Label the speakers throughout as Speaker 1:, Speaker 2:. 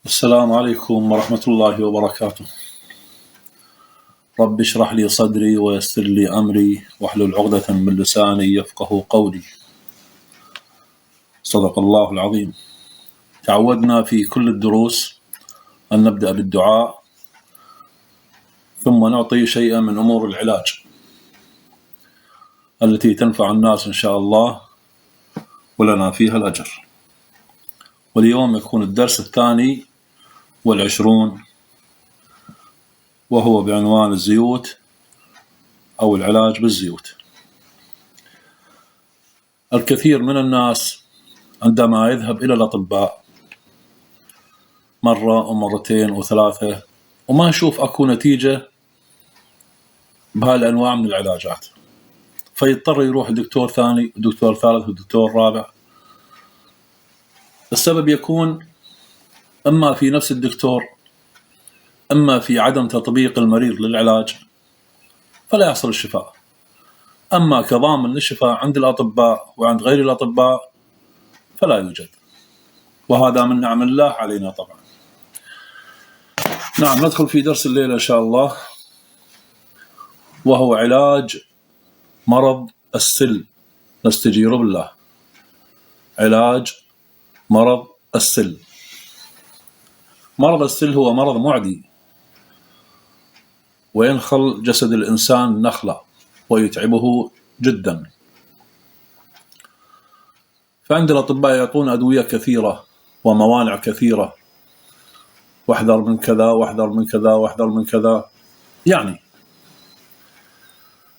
Speaker 1: السلام عليكم ورحمة الله وبركاته. رب اشرح لي صدري ويسر لي أمري واحلل عقدة من لساني يفقه قولي. صدق الله العظيم. تعودنا في كل الدروس أن نبدأ بالدعاء ثم نعطي شيئا من أمور العلاج التي تنفع الناس إن شاء الله ولنا فيها الأجر. واليوم يكون الدرس 22 وهو بعنوان الزيوت أو العلاج بالزيوت. الكثير من الناس عندما يذهب إلى الأطباء مرة أو مرتين أو ثلاثة وما يشوف أكو نتيجة بهالأنواع من العلاجات، فيضطر يروح لدكتور ثاني ودكتور ثالث ودكتور رابع. السبب يكون إما في نفس الدكتور، إما في عدم تطبيق المريض للعلاج فلا يحصل الشفاء، أما كضامن للشفاء عند الأطباء وعند غير الأطباء فلا يوجد، وهذا من نعم الله علينا طبعا. نعم، ندخل في درس الليلة إن شاء الله، وهو علاج مرض السل. نستجير بالله. علاج مرض السل. مرض السل هو مرض معدي وينخل جسد الإنسان نخلة ويتعبه جدا، فعند الأطباء يعطون أدوية كثيرة وموانع كثيرة، واحذر من كذا واحذر من كذا واحذر من كذا يعني.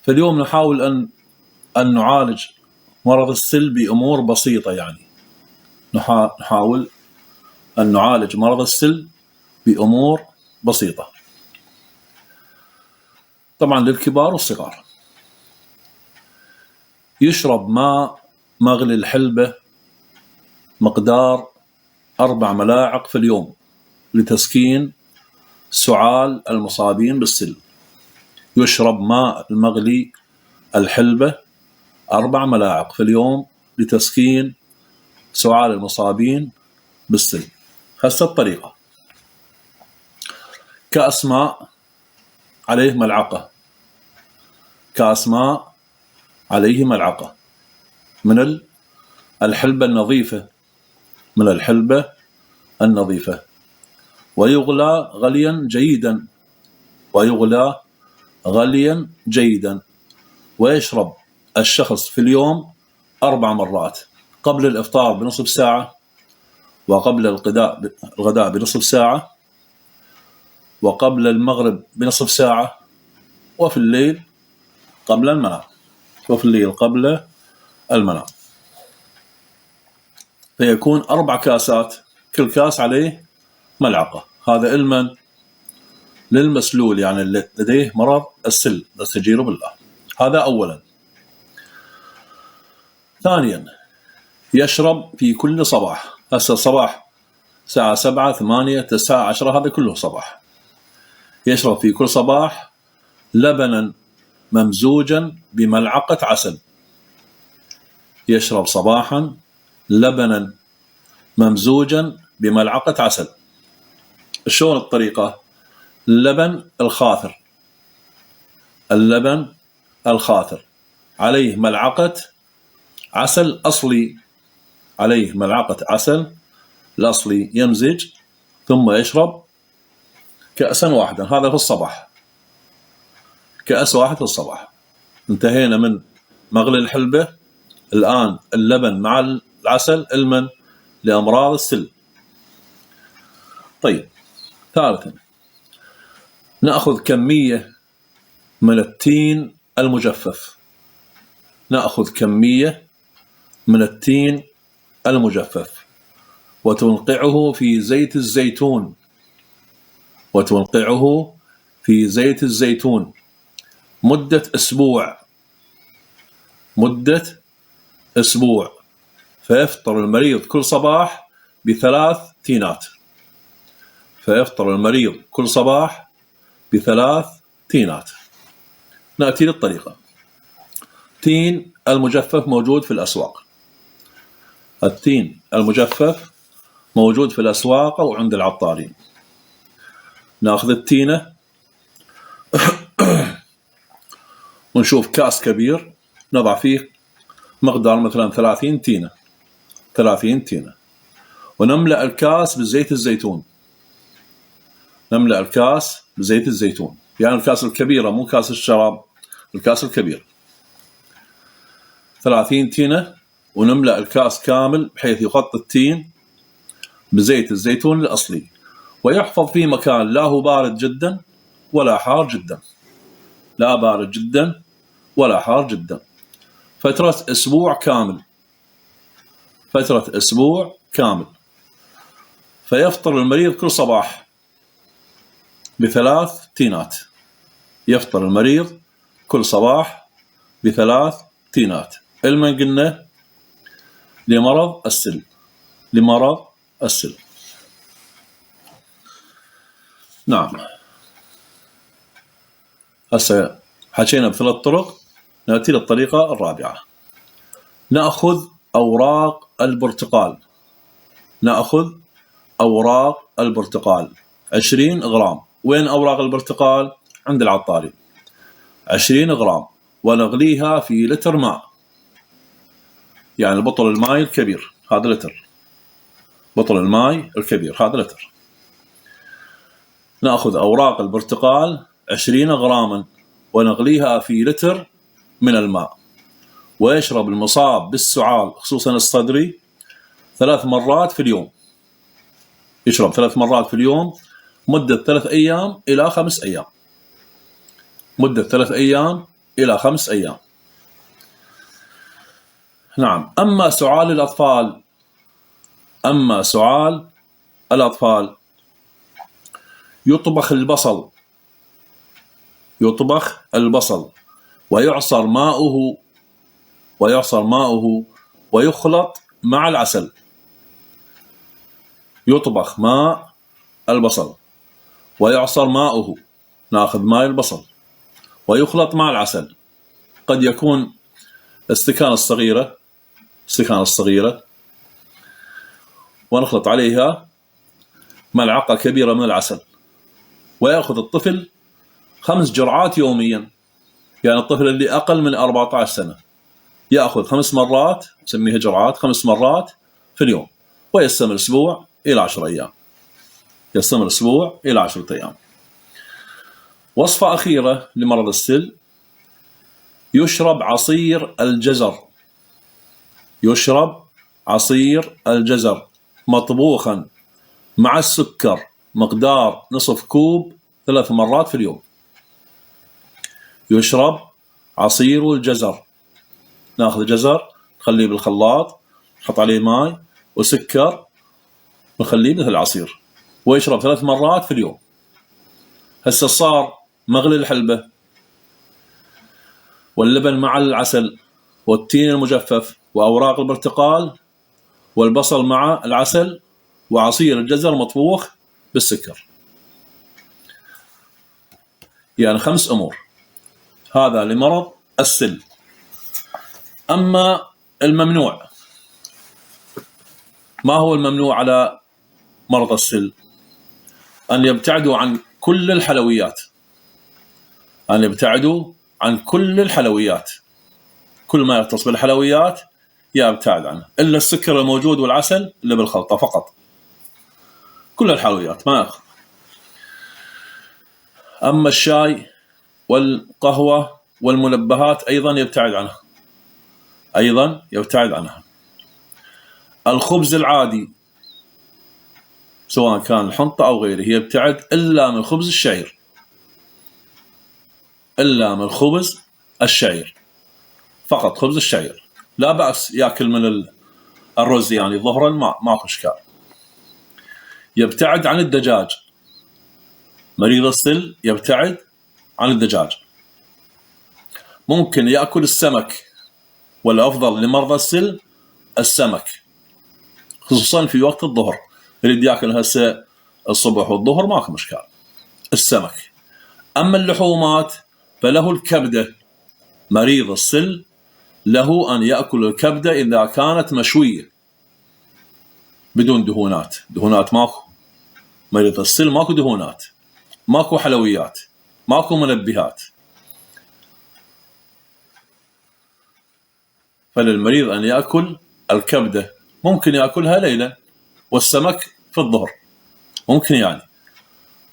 Speaker 1: فاليوم نحاول أن نعالج مرض السل بأمور بسيطة، يعني نحاول أن نعالج مرض السل بأمور بسيطة، طبعا للكبار والصغار. يشرب ماء مغلي الحلبة مقدار 4 ملاعق في اليوم لتسكين سعال المصابين بالسل. يشرب ماء المغلي الحلبة 4 ملاعق في اليوم لتسكين سعال المصابين بالسل. هسه الطريقة: كأس ماء عليه ملعقة، كأس ماء عليه ملعقة من الحلبة النظيفة، من الحلبة النظيفة، ويغلى غليا جيدا، ويغلى غليا جيدا. ويشرب الشخص في اليوم 4 مرات: قبل الإفطار بنصف ساعة، وقبل الغداء بنصف ساعة، وقبل المغرب بنصف ساعة، وفي الليل قبل المنام، وفي الليل قبل المنام. فيكون 4 كاسات، كل كاس عليه ملعقة. هذا علما للمسلول، يعني لديه مرض السل، نستجير بالله. هذا أولا. ثانيا، يشرب في كل صباح. هسه الصباح الساعة 7 8 9 10، هذا كله صباح. يشرب في كل صباح لبنا ممزوجا بملعقة عسل. يشرب صباحا لبنا ممزوجا بملعقة عسل. شلون الطريقة؟ اللبن الخاثر، اللبن الخاثر عليه ملعقة عسل أصلي، عليه ملعقة عسل الأصلي، يمزج ثم يشرب كأسا واحدا. هذا في الصباح، كأس واحد في الصباح. انتهينا من مغلي الحلبة. الآن اللبن مع العسل علما لأمراض السل. طيب، ثالثا، نأخذ كمية من التين المجفف. نأخذ كمية من التين المجفف وتنقعه في زيت الزيتون، وتنقعه في زيت الزيتون مدة أسبوع، مدة أسبوع. فيفطر المريض كل صباح ب3 تينات. فيفطر المريض كل صباح ب3 تينات. نأتي للطريقة. التين المجفف موجود في الأسواق. التين المجفف موجود في الأسواق أو عند العطارين. ناخذ التينة ونشوف كاس كبير نضع فيه مقدار مثلا 30 تينة، 30 تينة، ونملأ الكاس بزيت الزيتون. نملأ الكاس بزيت الزيتون، يعني الكاس الكبيرة مو كاس الشراب، الكاس الكبير 30 تينة، ونملأ الكاس كامل بحيث يغطي التين بزيت الزيتون الأصلي، ويحفظ في مكان لا هو بارد جدا ولا حار جدا، لا بارد جدا ولا حار جدا، فترة أسبوع كامل، فترة أسبوع كامل. فيفطر المريض كل صباح ب3 تينات، يفطر المريض كل صباح ب3 تينات. المن قلنا لمرض السل، لمرض السل. نعم، هسه حكينا ب3 طرق، نأتي للطريقة الرابعة. نأخذ أوراق البرتقال، نأخذ أوراق البرتقال 20 غرام. وين أوراق البرتقال؟ عند العطارين. 20 غرام، ونغليها في لتر ماء، يعني البطل الماء الكبير هذا لتر، بطل الماء الكبير هذا لتر. نأخذ أوراق البرتقال 20 غراما ونغليها في لتر من الماء، ويشرب المصاب بالسعال خصوصا الصدري 3 مرات في اليوم، يشرب 3 مرات في اليوم مدة 3 أيام إلى 5 أيام، مدة 3 أيام إلى 5 أيام. نعم. أما سعال الأطفال، أما سعال الأطفال يطبخ البصل، يطبخ البصل ويعصر ماؤه، ويعصر ماؤه ويخلط مع العسل. يطبخ ماء البصل ويعصر ماؤه، ناخذ ماء البصل ويخلط مع العسل، قد يكون استكانة الصغيرة، استكانة الصغيرة، ونخلط عليها ملعقة كبيرة من العسل. ويأخذ الطفل 5 جرعات يوميا، يعني الطفل اللي أقل من 14 سنة يأخذ 5 مرات، نسميها جرعات، 5 مرات في اليوم، ويستمر أسبوع إلى 10 أيام، يستمر أسبوع إلى 10 أيام. وصفة أخيرة لمرض السل، يشرب عصير الجزر، يشرب عصير الجزر مطبوخا مع السكر مقدار نصف كوب 3 مرات في اليوم. يشرب عصير الجزر، ناخذ جزر نخليه بالخلاط، نحط عليه ماء وسكر نخليه مثل العصير، ويشرب 3 مرات في اليوم. هسه صار مغلي الحلبة واللبن مع العسل والتين المجفف وأوراق البرتقال والبصل مع العسل وعصير الجزر مطبوخ بالسكر، يعني 5 أمور. هذا لمرض السل. أما الممنوع، ما هو الممنوع على مرض السل؟ أن يبتعدوا عن كل الحلويات، أن يبتعدوا عن كل الحلويات، كل ما يختص بالحلويات يبتعد عنه، إلا السكر الموجود والعسل اللي بالخلطة فقط، كل الحلويات ما يأخذ. أما الشاي والقهوة والمنبهات أيضا يبتعد عنها، أيضا يبتعد عنها. الخبز العادي سواء كان الحنطة أو غيره يبتعد، إلا من خبز الشعير، إلا من خبز الشعير فقط، خبز الشعير. لا بأس يأكل من الرز يعني ظهرا، ماكو إشكال. يبتعد عن الدجاج، مريض السل يبتعد عن الدجاج. ممكن يأكل السمك، والأفضل لمرضى السل السمك، خصوصا في وقت الظهر، يريد يأكل هسه الصبح والظهر ماكو مشكلة، السمك. أما اللحومات فله الكبدة، مريض السل له أن يأكل الكبدة إذا كانت مشوية بدون دهونات. دهونات ماكو. مريض السل ماكو دهونات، ماكو حلويات، ماكو منبهات. فللمريض أن يأكل الكبدة، ممكن يأكلها ليلة، والسمك في الظهر ممكن يعني،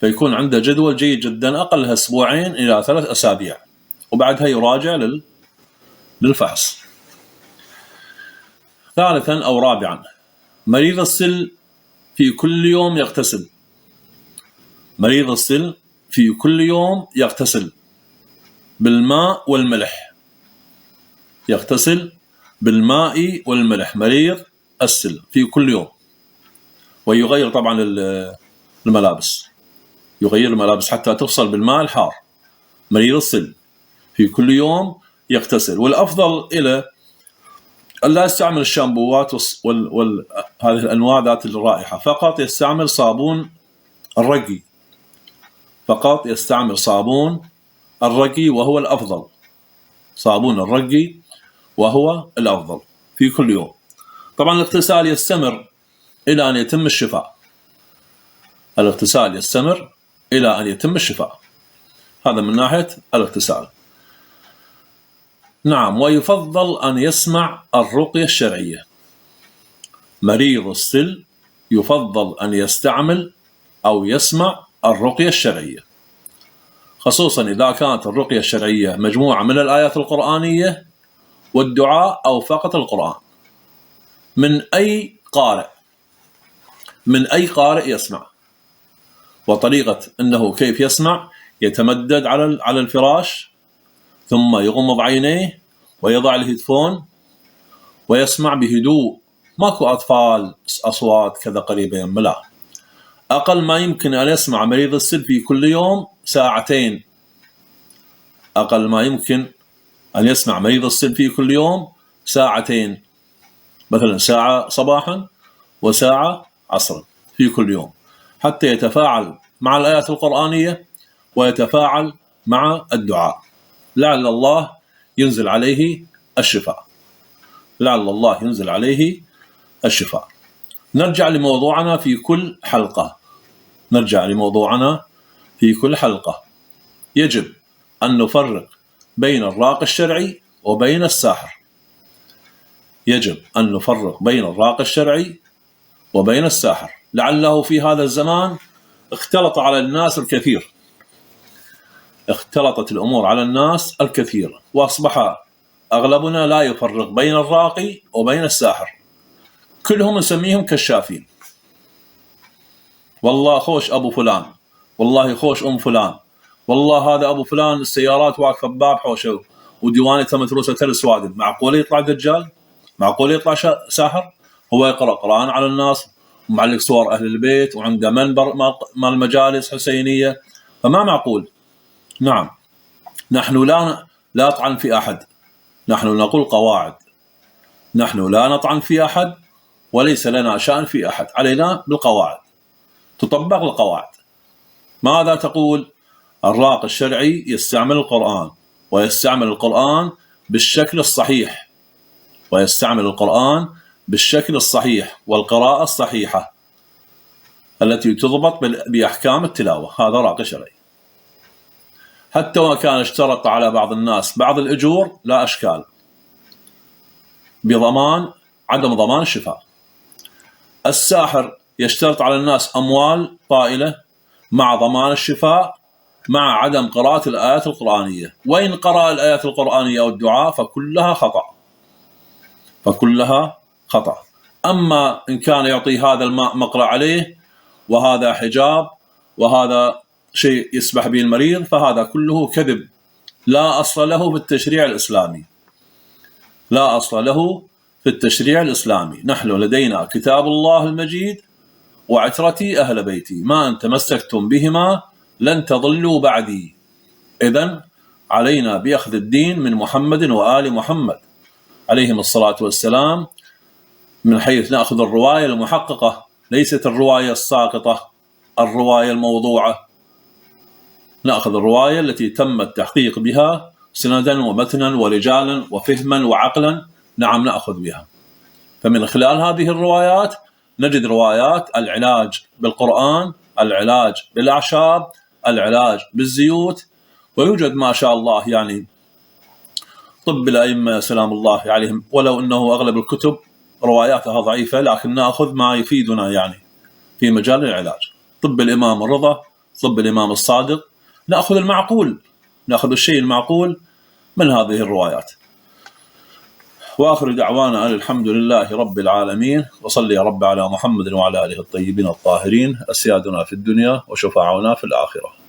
Speaker 1: فيكون عنده جدول جيد جدا، أقلها أسبوعين إلى 3 أسابيع، وبعدها يراجع للفحص. ثالثا أو رابعا، مريض السل في كل يوم يغتسل. مريض السل في كل يوم يغتسل بالماء والملح. يغتسل بالماء والملح مريض السل في كل يوم، ويغير طبعا الملابس، يغير الملابس حتى تفصل بالماء الحار. مريض السل في كل يوم يغتسل. والأفضل إلى أن لا يستعمل الشامبوات هذه الأنواع ذات الرائحة، فقط يستعمل صابون الرقي، فقط يستعمل صابون الرقي وهو الأفضل. صابون الرقي وهو الأفضل في كل يوم. طبعا الاغتسال يستمر إلى أن يتم الشفاء. الاغتسال يستمر إلى أن يتم الشفاء. هذا من ناحية الاغتسال. نعم. ويفضل أن يسمع الرقية الشرعية. مريض السل يفضل أن يستعمل أو يسمع الرقية الشرعية، خصوصا إذا كانت الرقية الشرعية مجموعة من الآيات القرآنية والدعاء أو فقط القرآن، من أي قارئ، من أي قارئ يسمع. وطريقة أنه كيف يسمع: يتمدد على الفراش، ثم يغمض عينيه ويضع الهيدفون ويسمع بهدوء. ماكو أطفال أصوات كذا قريبة يم، لا. أقل ما يمكن أن يسمع مريض السل في كل يوم 2 ساعة. أقل ما يمكن أن يسمع مريض السل في كل يوم 2 ساعة، مثلا ساعة صباحا وساعة عصرا في كل يوم، حتى يتفاعل مع الآيات القرآنية ويتفاعل مع الدعاء، لعل الله ينزل عليه الشفاء. لعل الله ينزل عليه الشفاء. نرجع لموضوعنا في كل حلقة. نرجع لموضوعنا في كل حلقة. يجب أن نفرق بين الراقي الشرعي وبين الساحر. يجب أن نفرق بين الراقي الشرعي وبين الساحر، لعله في هذا الزمان اختلط على الناس الكثير. اختلطت الأمور على الناس الكثير، وأصبح أغلبنا لا يفرق بين الراقي وبين الساحر. كلهم نسميهم كشافين. والله خوش أبو فلان، والله خوش أم فلان، والله هذا أبو فلان السيارات واقفة بباب حوشه وديوانته متروسة السوادم. معقول يطلع دجال؟ معقول يطلع ساحر؟ هو يقرأ قرآن على الناس، ومعلق صور أهل البيت، وعنده منبر مال المجالس حسينية، فما معقول. نعم. نحن لا نطعن في أحد، نحن نقول قواعد. نحن لا نطعن في أحد، وليس لنا شأن في أحد، علينا بالقواعد، تطبق القواعد. ماذا تقول؟ الراقي الشرعي يستعمل القرآن، ويستعمل القرآن بالشكل الصحيح، ويستعمل القرآن بالشكل الصحيح والقراءة الصحيحة التي تضبط بأحكام التلاوة. هذا راقي شرعي. حتى وكان اشترط على بعض الناس بعض الأجور، لا أشكال، بضمان عدم ضمان الشفاء. الساحر يشترط على الناس أموال طائلة مع ضمان الشفاء، مع عدم قراءة الآيات القرآنية. وإن قرأ الآيات القرآنية أو الدعاء فكلها خطأ، فكلها خطأ. أما إن كان يعطي هذا الماء مقرأ عليه، وهذا حجاب، وهذا شيء يسبح به المريض، فهذا كله كذب، لا أصل له في التشريع الإسلامي. لا أصل له في التشريع الإسلامي. نحن لدينا كتاب الله المجيد وعترتي أهل بيتي، ما أن تمسكتم بهما لن تضلوا بعدي. إذن علينا بأخذ الدين من محمد وآل محمد عليهم الصلاة والسلام، من حيث نأخذ الرواية المحققة، ليست الرواية الساقطة، الرواية الموضوعة. نأخذ الرواية التي تم التحقيق بها سندا ومتنا ورجالا وفهما وعقلا. نعم، نأخذ بها. فمن خلال هذه الروايات نجد روايات العلاج بالقرآن، العلاج بالأعشاب، العلاج بالزيوت، ويوجد ما شاء الله يعني طب الأئمة سلام الله عليهم، ولو أنه أغلب الكتب رواياتها ضعيفة، لكن نأخذ ما يفيدنا يعني في مجال العلاج. طب الإمام الرضا، طب الإمام الصادق، نأخذ المعقول، نأخذ الشيء المعقول من هذه الروايات. وآخر دعوانا أن الحمد لله رب العالمين، وصلي يا رب على محمد وعلى آله الطيبين الطاهرين، أسيادنا في الدنيا وشفاعنا في الآخرة.